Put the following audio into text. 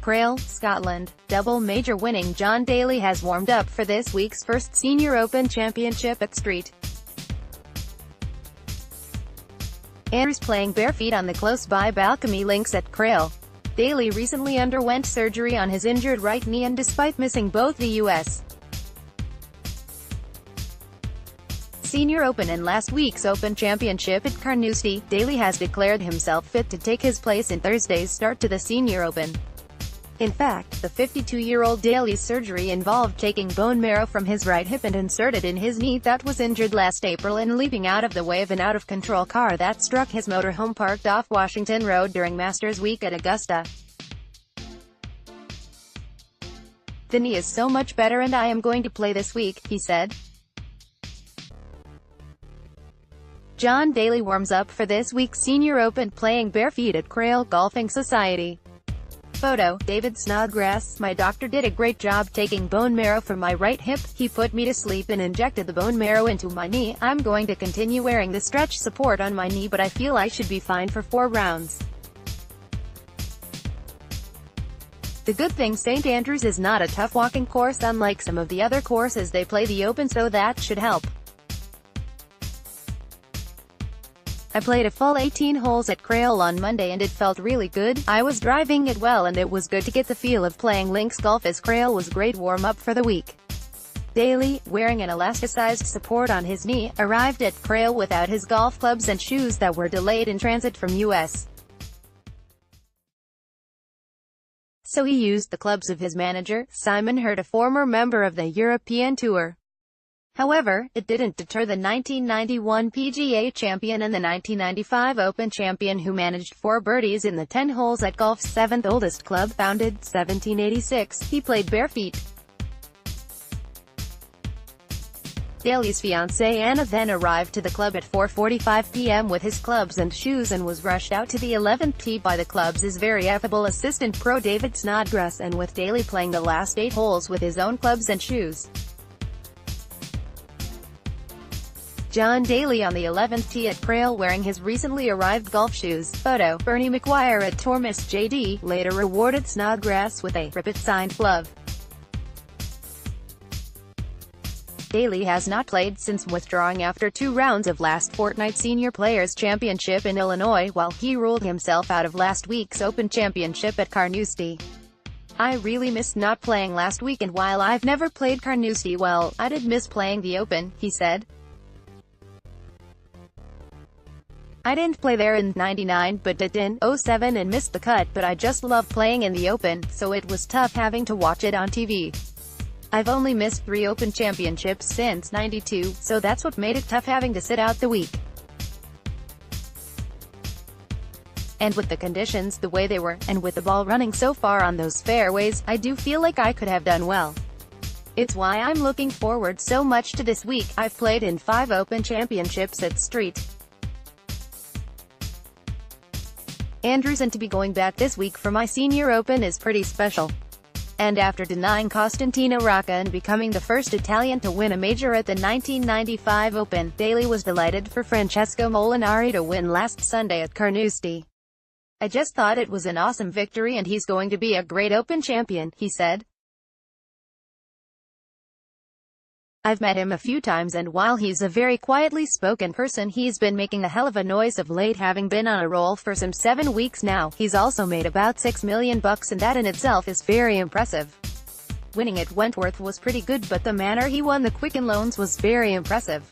Crail, Scotland. Double major winning John Daly has warmed up for this week's first Senior Open Championship at Street. Andrews playing bare feet on the close-by Balcomie Links at Crail. Daly recently underwent surgery on his injured right knee, and despite missing both the U.S. Senior Open and last week's Open Championship at Carnoustie, Daly has declared himself fit to take his place in Thursday's start to the Senior Open. In fact, the 52-year-old Daly's surgery involved taking bone marrow from his right hip and inserted in his knee that was injured last April and leaping out of the way of an out-of-control car that struck his motorhome parked off Washington Road during Masters Week at Augusta. "The knee is so much better and I am going to play this week," he said. John Daly warms up for this week's Senior Open playing bare feet at Crail Golfing Society. Photo, David Snodgrass. "My doctor did a great job taking bone marrow from my right hip. He put me to sleep and injected the bone marrow into my knee. I'm going to continue wearing the stretch support on my knee, but I feel I should be fine for 4 rounds. The good thing, St. Andrews is not a tough walking course unlike some of the other courses they play the Open, so that should help. I played a full 18 holes at Crail on Monday and it felt really good. I was driving it well and it was good to get the feel of playing links golf as Crail was great warm-up for the week." Daly, wearing an elasticized support on his knee, arrived at Crail without his golf clubs and shoes that were delayed in transit from U.S. So he used the clubs of his manager, Simon Hurt, a former member of the European Tour. However, it didn't deter the 1991 PGA champion and the 1995 Open champion, who managed 4 birdies in the 10 holes at golf's 7th oldest club, founded 1786. He played bare feet. Daly's fiancée Anna then arrived to the club at 4:45 p.m. with his clubs and shoes and was rushed out to the 11th tee by the club's very affable assistant pro David Snodgrass, and with Daly playing the last 8 holes with his own clubs and shoes. John Daly on the 11th tee at Crail wearing his recently arrived golf shoes. Photo, Bernie McGuire at Tormis JD, later rewarded Snodgrass with a Ribbit signed glove. Daly has not played since withdrawing after 2 rounds of last fortnight's Senior Players Championship in Illinois, while he ruled himself out of last week's Open Championship at Carnoustie. "I really missed not playing last week, and while I've never played Carnoustie, well, I did miss playing the Open," he said. "I didn't play there in '99, but did in '07 and missed the cut, but I just love playing in the Open, so it was tough having to watch it on TV. I've only missed 3 Open Championships since '92, so that's what made it tough having to sit out the week. And with the conditions the way they were, and with the ball running so far on those fairways, I do feel like I could have done well. It's why I'm looking forward so much to this week. I've played in 5 Open Championships at Street Andrews, and to be going back this week for my Senior Open is pretty special." And after denying Costantino Rocca and becoming the first Italian to win a major at the 1995 Open, Daly was delighted for Francesco Molinari to win last Sunday at Carnoustie. "I just thought it was an awesome victory and he's going to be a great Open champion," he said. "I've met him a few times, and while he's a very quietly spoken person, he's been making a hell of a noise of late, having been on a roll for some 7 weeks now. He's also made about $6 million, and that in itself is very impressive. Winning at Wentworth was pretty good, but the manner he won the Quicken Loans was very impressive.